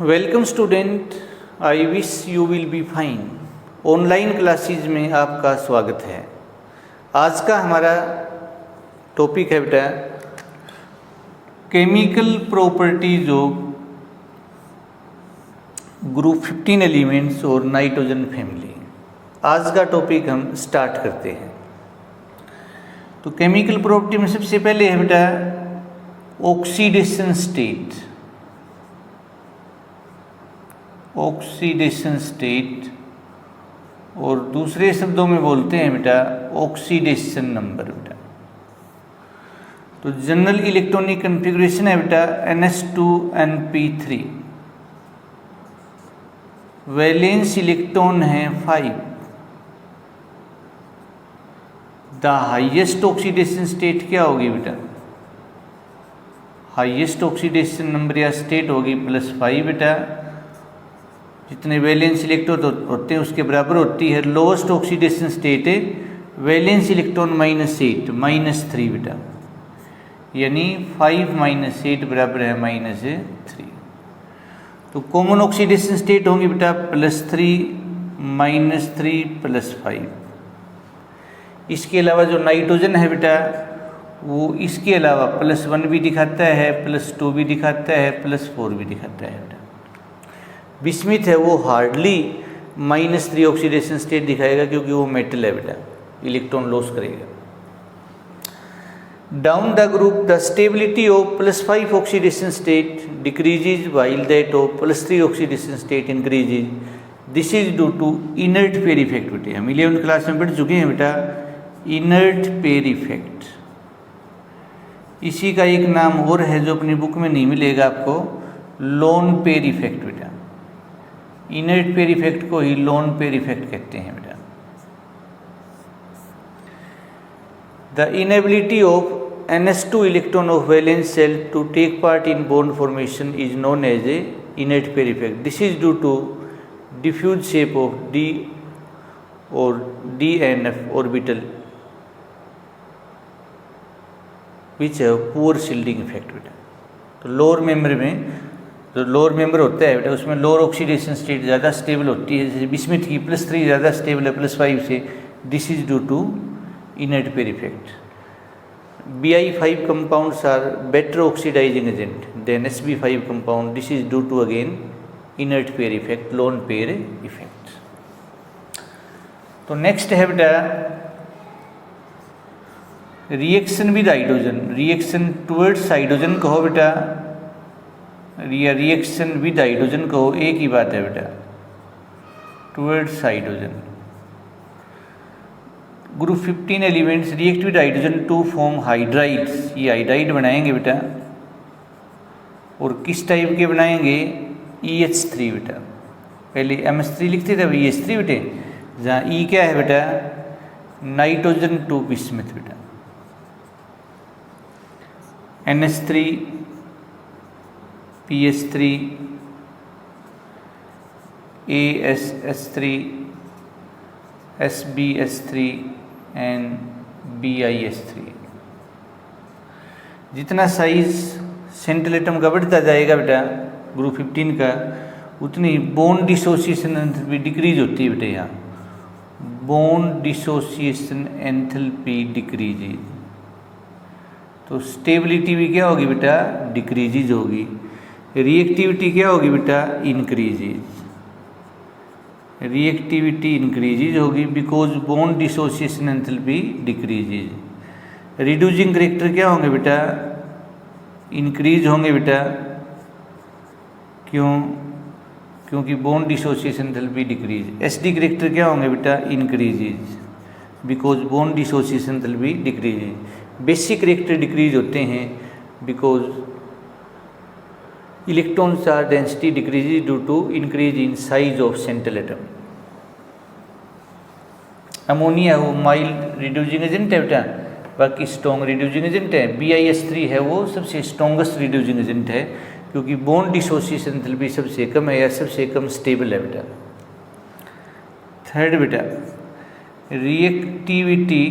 Welcome student, I wish you will be fine. Online classes में आपका स्वागत है। आज का हमारा टॉपिक है बेटा chemical properties of group 15 elements और नाइट्रोजन फैमिली। आज का टॉपिक हम स्टार्ट करते हैं। तो केमिकल प्रॉपर्टी में सबसे पहले है बेटा ऑक्सीडेशन स्टेट। ऑक्सीडेशन स्टेट और दूसरे शब्दों में बोलते हैं बेटा ऑक्सीडेशन नंबर बेटा। तो जनरल इलेक्ट्रॉनिक कॉन्फ़िगरेशन है बेटा NH2NP3। वैलेंस इलेक्ट्रॉन है 5। द हाईएस्ट ऑक्सीडेशन स्टेट क्या होगी बेटा? हाईएस्ट ऑक्सीडेशन नंबर या स्टेट होगी +5 बेटा। जितने वैलेंस इलेक्ट्रॉन होते हैं उसके बराबर होती है। लोएस्ट ऑक्सीडेशन स्टेट है वैलेंस इलेक्ट्रॉन -8 -3 बेटा, यानी 5 - 8 बराबर है -3। तो कॉमन ऑक्सीडेशन स्टेट होंगी बेटा +3 -3 +5। इसके अलावा जो नाइट्रोजन है बेटा वो इसके अलावा +1 भी दिखाता है, +2 भी दिखाता है, +4 भी दिखाता है बेटा। बिस्मिथ है वो हार्डली -3 ऑक्सीडेशन स्टेट दिखाएगा क्योंकि वो मेटल है बेटा, इलेक्ट्रॉन लॉस करेगा। Down the group the stability of +5 oxidation state decreases while that of +3 oxidation state increases. This is due to inert pair effect बेटे। हम 11th क्लास में पढ़ चुके हैं बेटा इनर्ट पेयर इफेक्ट। इसी का एक नाम और है जो अपनी बुक में नहीं मिलेगा आपको, लोन पेयर इफेक्ट बेटा। इनर्ट पेयर इफेक्ट को ही लोन पेयर इफेक्ट कहते हैं बेटा। The inability of NH2 electron of valence shell to take part in bond formation is known as a inert pair effect. This is due to diffuse shape of D और DNF orbital which है poor shielding effect बेटा। तो lower member में जो lower member होता है बेटा उसमें लोअर ऑक्सीडेशन स्टेट ज़्यादा स्टेबल होती है। जैसे बिस्मिथ की +3 ज़्यादा स्टेबल है +5 से। This is due to inert pair effect. Bi5 compounds are better oxidizing agent than Sb5 compound. This is due to again inert pair effect, lone pair effect. तो next है बेटा reaction with hydrogen. Reaction towards hydrogen कहो बेटा या reaction with hydrogen कहो, एक ही बात है बेटा। Towards hydrogen group 15 elements react with hydrogen to form hydrides. ये हाइड्राइड बनाएंगे बेटा। और किस टाइप के बनाएंगे? EH3 बेटा। पहले MS3 लिखते थे, अभी EH3 बेटे। जहाँ E क्या है बेटा? नाइट्रोजन 2 बिस्मिथ बेटा। NH3 PH3 ASS3 SbS3 and BiS3। जितना साइज सेंट्रल एटम का बढ़ता जाएगा बेटा ग्रुप 15 का, उतनी बॉन्ड डिसोसिएशन एंथैल्पी डिक्रीज होती है बेटा। यहाँ बॉन्ड डिसोसिएशन एंथैल्पी डिक्रीजेज। तो स्टेबिलिटी भी क्या होगी बेटा? डिक्रीजेज होगी। रिएक्टिविटी क्या होगी बेटा? इंक्रीजेज। रिएक्टिविटी इंक्रीजेज होगी because bond dissociation enthalpy decreases. Reducing character क्या होंगे बेटा? इंक्रीज होंगे बेटा। क्यों? क्योंकि bond dissociation enthalpy decrease. SD character क्या होंगे बेटा? Increases because bond dissociation enthalpy decreases. Basic character decrease होते हैं because electrons are density decreases due to increase in size of central atom. Ammonia वो माइल्ड रिड्यूसिंग एजेंट है बेटा, बाकी strong reducing agent है। BiS3 है वो सबसे स्ट्रॉन्गेस्ट रिड्यूसिंग एजेंट है क्योंकि बॉन्ड डिसोसिएशन एंथैल्पी सबसे कम है या सबसे कम स्टेबल है बेटा। थर्ड बेटा रिएक्टिविटी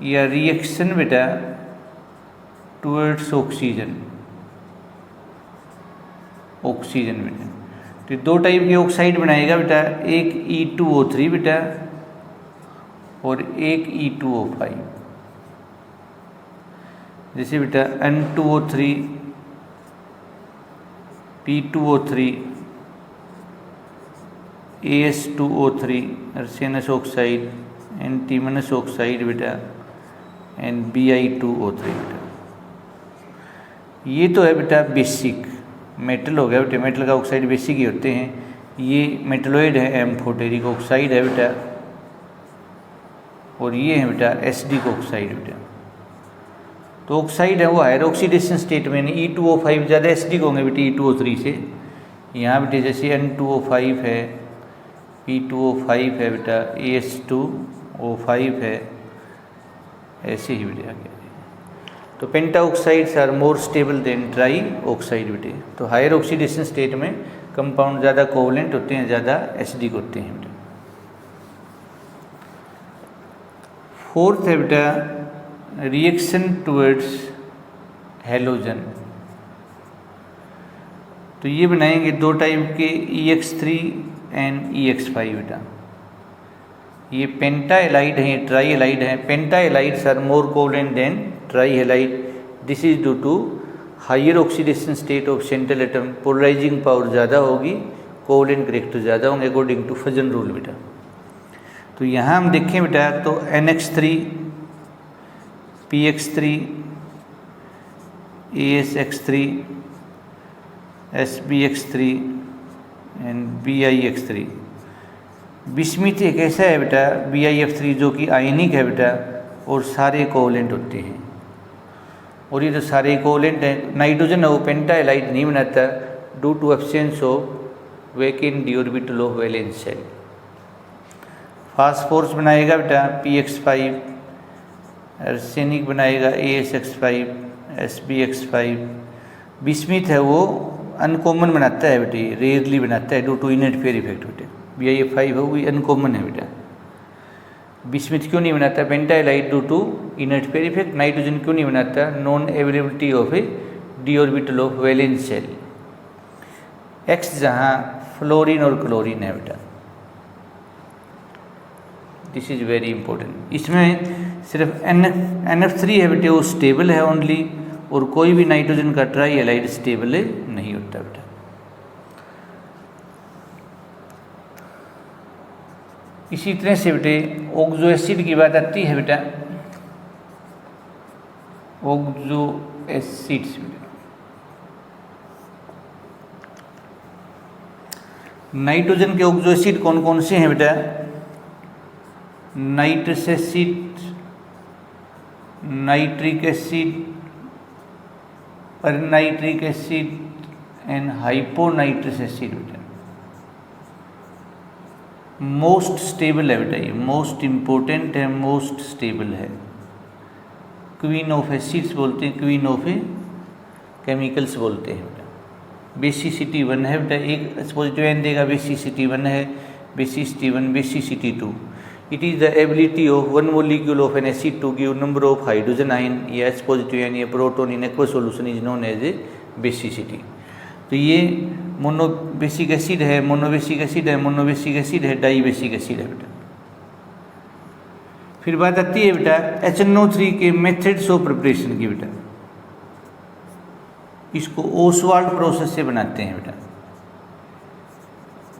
या रिएक्शन बेटा टुवर्ड्स ऑक्सीजन। ऑक्सीजन में तो दो टाइप के ऑक्साइड बनाएगा बेटा, एक E2O3 बेटा और एक E2O5। जैसे बेटा N2O3, P2O3, AS2O3 arsenous oxide, antimonous oxide बेटा एंड Bi2O3 बेटा। ये तो है बेटा बेसिक मेटल हो गया बेटा, मेटल का ऑक्साइड बेसिक ही होते हैं। ये मेटलोइड है, एम्फोटेरिक ऑक्साइड है बेटा, और ये है बेटा एसिडिक ऑक्साइड बेटा। तो ऑक्साइड है वो हायर ऑक्सीडेशन स्टेट में, E2O5 ज़्यादा एसिडिक होंगे बेटा E2O3 से। यहाँ बेटे जैसे N2O5 है, P2O5 है बेटा, AS2O5 है, ऐसे ही बेटे आगे। तो penta oxides are more stable than tri oxide बेटे। तो हायर ऑक्सीडेशन स्टेट में कंपाउंड ज़्यादा कोवलेंट होते हैं, ज़्यादा एसिडिक होते हैं बेटा। फोर्थ है बेटा रिएक्शन टुवर्ड्स हेलोजन। तो ये बनाएंगे दो टाइप के EX3 एंड EX5 बेटा। ये पेंटा एलाइड है, ट्राई एलाइड है। Penta halides are more covalent than tri halide. This is due to higher oxidation state of central atom, polarising power ज़्यादा होगी, कोवलेंट करेक्टर ज़्यादा होंगे अकॉर्डिंग टू फजन रूल बेटा। तो यहाँ हम देखें बेटा तो NH3, PX3, ASX3, SBX3 and BIX3। Bismuth एक ऐसा है बेटा BIF3 जो कि आयनिक है बेटा और सारे कोवलेंट होते हैं, और ये तो सारे कोवलेंट हैं। नाइट्रोजन है वो पेंटा एलाइड नहीं बनाता due to absence of vacant d orbital of valence shell. Phosphorus बनाएगा बेटा PX5, आर्सेनिक बनाएगा ASX5, SBX5। बिस्मिथ है वो अनकॉमन बनाता है बेटे, रेयरली बनाता है due to inert pair effect बेटे। BIF5 है वो अनकॉमन है बेटा। बिस्मिथ क्यों नहीं बनाता? Penta halide due to inert pair effect. Nitrogen क्यों नहीं बनाता? Non availability of a d orbital of valence shell. X जहाँ फ्लोरीन और क्लोरीन है बेटा। This is very important. इसमें सिर्फ NF3 है बेटे वो स्टेबल है ओनली, और कोई भी नाइट्रोजन का ट्राई एलाइड स्टेबल नहीं होता बेटा। इसी तरह से बेटे ऑक्सो एसिड की बात आती है बेटा। ऑक्सो एसिड्स नाइट्रोजन के ऑक्सो एसिड कौन कौन से हैं बेटा? Nitrous acid, nitric acid, pernitric acid and hyponitrous acid बेटा। मोस्ट स्टेबल है बेटा, ये मोस्ट इम्पोर्टेंट है, मोस्ट स्टेबल है। क्वीन ऑफ एसिड्स बोलते हैं, क्वीन ऑफ केमिकल्स बोलते हैं बेटा। बेसिसिटी 1 है बेटा, एक पॉजिटिव आयन देगा, बेसिसिटी 1 है, basicity 1, basicity 2। It is the ability of one molecule of an acid to give number of hydrogen ion या एच पॉजिटिव आयन या proton in aqueous solution is known as a basicity. तो ये monobasic acid है, monobasic acid है, monobasic acid है, dibasic acid है बेटा। फिर बात आती है बेटा HNO3 के मेथड्स ऑफ प्रिपरेशन की बेटा। इसको ओसवाल्ड प्रोसेस से बनाते हैं बेटा।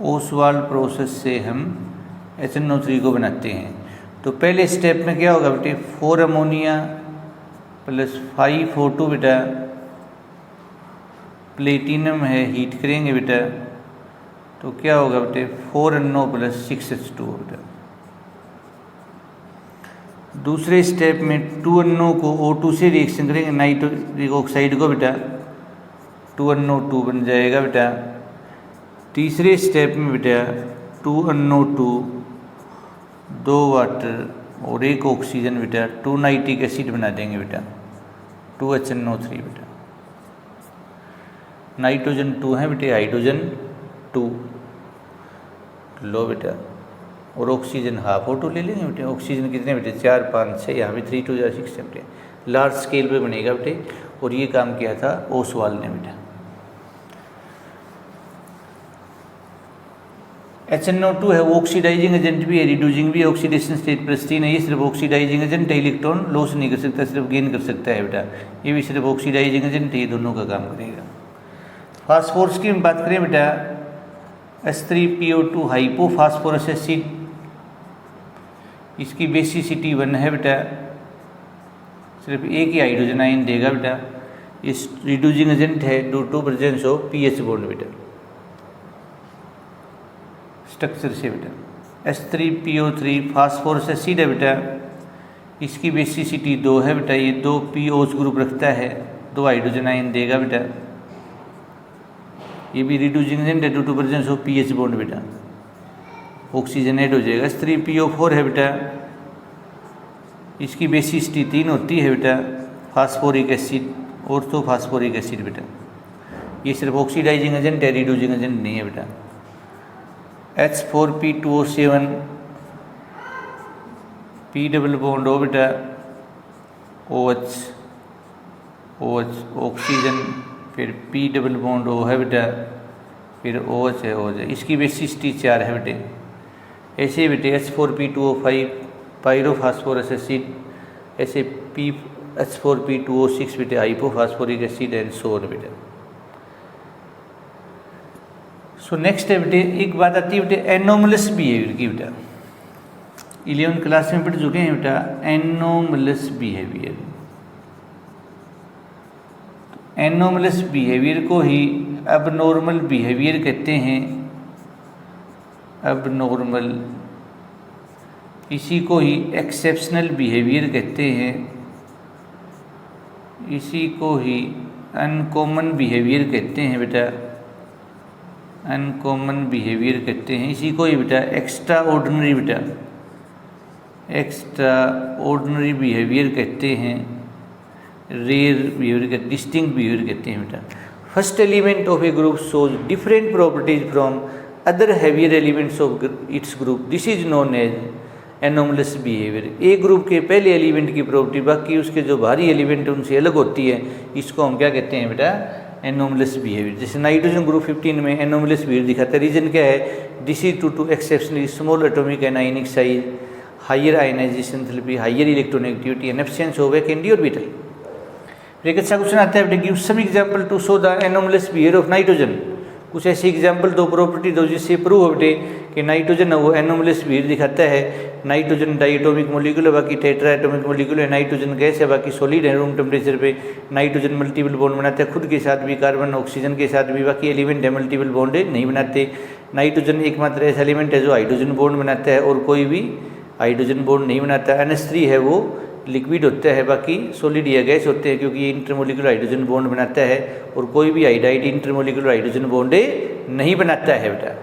ओसवाल्ड प्रोसेस से हम HNO3 को बनाते हैं। तो पहले स्टेप में क्या होगा बेटे? 4 अमोनिया प्लस 5 O2 बेटा, प्लेटिनम है, हीट करेंगे बेटा तो क्या होगा बेटे? 4NO प्लस 6H2 बेटा। दूसरे स्टेप में 2NO को O2 से रिएक्शन करेंगे, नाइट्रिक ऑक्साइड को बेटा, 2NO2 बन जाएगा बेटा। तीसरे स्टेप में बेटा 2NO2, 2 वाटर और 1 ऑक्सीजन बेटा, 2 नाइट्रिक एसिड बना देंगे बेटा, 2HNO3 बेटा। नाइट्रोजन 2 है बेटे, हाइड्रोजन 2 लो बेटा, और ऑक्सीजन हाफ O2 ले लेंगे बेटे। ऑक्सीजन कितने बेटे? 4, 5, 6, यहाँ भी 3, 2, 6 है बेटे। लार्ज स्केल पे बनेगा बेटे, और ये काम किया था ओसवाल ने बेटा। HNO2 है वो ऑक्सीडाइजिंग एजेंट भी है, रिड्यूसिंग भी है, ऑक्सीडेशन स्टेट +3 है। ये सिर्फ ऑक्सीडाइजिंग एजेंट है, इलेक्ट्रॉन लॉस नहीं कर सकता, सिर्फ गेन कर सकता है बेटा। ये भी सिर्फ ऑक्सीडाइजिंग एजेंट है, ये दोनों का काम करेगा। फास्फोरस की हम बात करें बेटा, H3PO2 हाइपो फास्फोरस एसिड, इसकी बेसिसिटी 1 है बेटा, सिर्फ एक ही हाइड्रोजन आयन देगा बेटा। इस रिड्यूसिंग एजेंट है due to presence of PH bond बेटा, स्ट्रक्चर से बेटा। H3PO3 फास्फोरस एसिड है बेटा, इसकी बेसिसिटी 2 है बेटा, ये 2 POs ग्रुप रखता है, 2 हाइड्रोजन आयन देगा बेटा। ये भी रिड्यूसिंग एजेंट है due to presence of PH bond बेटा, ऑक्सीजनेट हो जाएगा। H3PO4 है बेटा, इसकी बेसिसिटी 3 होती है बेटा, phosphoric acid, ortho phosphoric acid बेटा। ये सिर्फ ऑक्सीडाइजिंग एजेंट है, रिड्यूसिंग एजेंट नहीं है बेटा। H4P2O7 P double bond O बेटा, OH ऑक्सीजन, फिर P डबल बॉन्ड O है बेटा, फिर OH है, OH है। इसकी बेसिसिटी 4 है बेटे। ऐसे बेटे H4P2O5 पायरोफास्फोरस एसिड, ऐसे H4P2O6 बेटे हाइपोफास्फोरिक एसिड एंड सो ऑन बेटे। सो नेक्स्ट है बेटे, एक बात आती है बेटे एनोमलस बिहेवियर की बेटा। 11th क्लास में पढ़ चुके हैं बेटा एनोमलस बिहेवियर। एनोमलस बिहेवियर को ही अबनॉर्मल बिहेवियर कहते हैं, अबनॉर्मल। इसी को ही एक्सेप्शनल बिहेवियर कहते हैं, इसी को ही अनकॉमन बिहेवियर कहते हैं बेटा, अनकॉमन बिहेवियर कहते हैं। इसी को ही बेटा एक्स्ट्रा ऑर्डिनरी बेटा, एक्स्ट्रा ऑर्डिनरी बिहेवियर कहते हैं, रेयर बिहेवियर, डिस्टिंक्ट बिहेवियर कहते हैं बेटा। First element of a group shows different properties from other heavier elements of its group, this is known as anomalous behaviour. A group के पहले element की property बाकी उसके जो भारी एलिमेंट है उनसे अलग होती है, इसको हम क्या कहते हैं बेटा एनोमलस बिहेवियर। जैसे नाइट्रोजन ग्रुप 15 में एनोमलस बिहेवियर दिखाता है। रीजन क्या है, this is to exceptionally small atomic and ionic size, higher ionization enthalpy, higher electronegativity and absence of a candy orbital. एक अच्छा क्वेश्चन आता है, give some example to show the anomalous behaviour of nitrogen. कुछ ऐसे example दो, property दो जिससे prove हो बेटे कि नाइट्रोजन है वो एनोमलस बिहेवियर दिखाता है। नाइट्रोजन डाइएटॉमिक मॉलिक्यूल है, बाकी टेट्रा एटॉमिक मॉलिक्यूल है। नाइट्रोजन गैस है, बाकी सॉलिड है रूम टेम्परेचर पे। नाइट्रोजन मल्टीपल बॉन्ड बनाते हैं खुद के साथ भी, कार्बन ऑक्सीजन के साथ भी, बाकी एलिमेंट है मल्टीपल बॉन्ड नहीं बनाते। नाइट्रोजन एकमात्र ऐसा एलिमेंट है जो हाइड्रोजन बॉन्ड बनाता है और कोई भी हाइड्रोजन बॉन्ड नहीं बनाता। NH3 है वो लिक्विड होता है, बाकी सॉलिड या गैस होते हैं क्योंकि ये इंटरमोलिकुलर हाइड्रोजन बॉन्ड बनाता है और कोई भी हाइड्राइड इंटरमोलिकुलर हाइड्रोजन बॉन्ड नहीं बनाता है बेटा।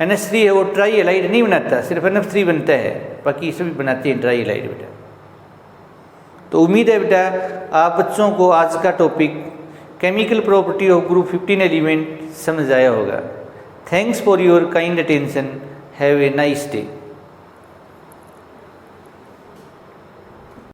NH3 है वो ट्राई एलाइड नहीं बनाता, सिर्फ NF3 बनता है, बाकी सभी बनाते हैं ट्राई एलाइड बेटा। तो उम्मीद है बेटा आप बच्चों को आज का topic chemical property of group 15 element समझ आया होगा। Thanks for your kind attention, have a nice day.